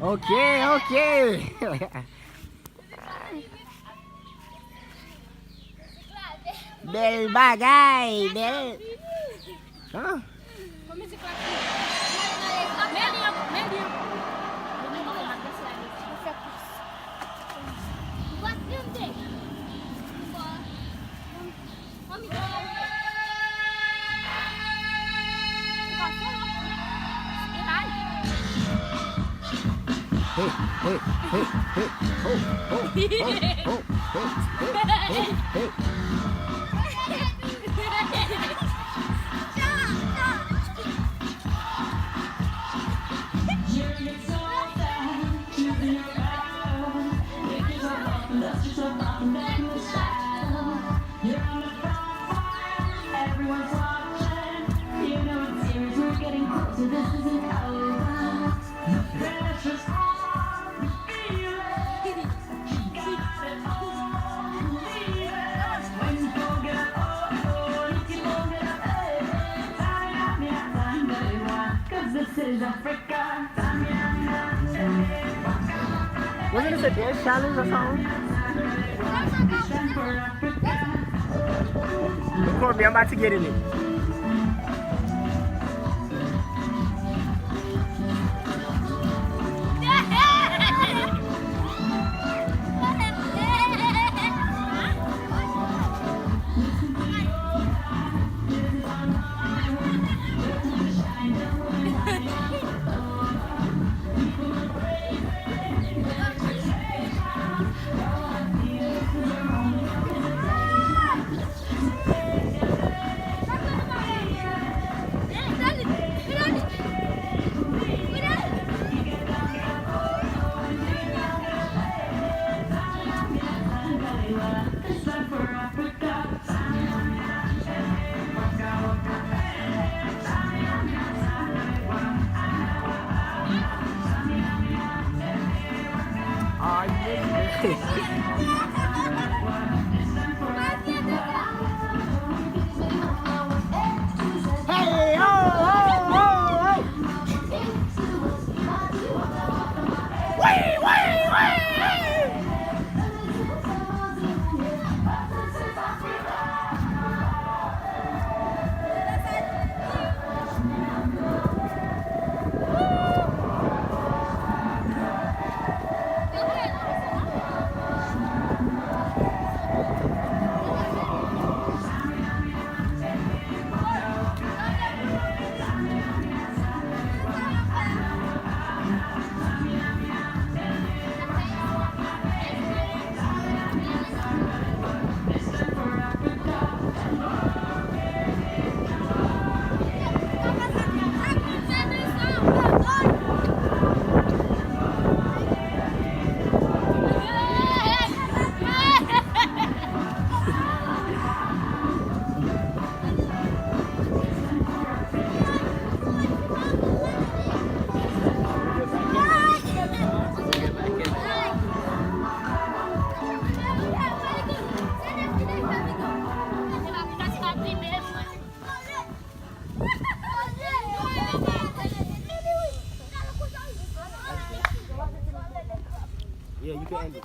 Okay, okay. Bel bagai, bel. Hah? Hey, hey, hey, hey, ho, ho, ho, ho, hey, hey, hey. Everyone's watching. You know it's serious. We're getting closer. This isn't over. Pressure's on. Feel it. Got it all. Believe it. When you forget, oh, you forget, hey. Time, 'cause this is Africa. Wasn't this a dance challenge or something? Record me, I'm about to get in it. Oh, hey, oh, oh, oh, oh. Wait, wait, wait. Yeah, you can end it.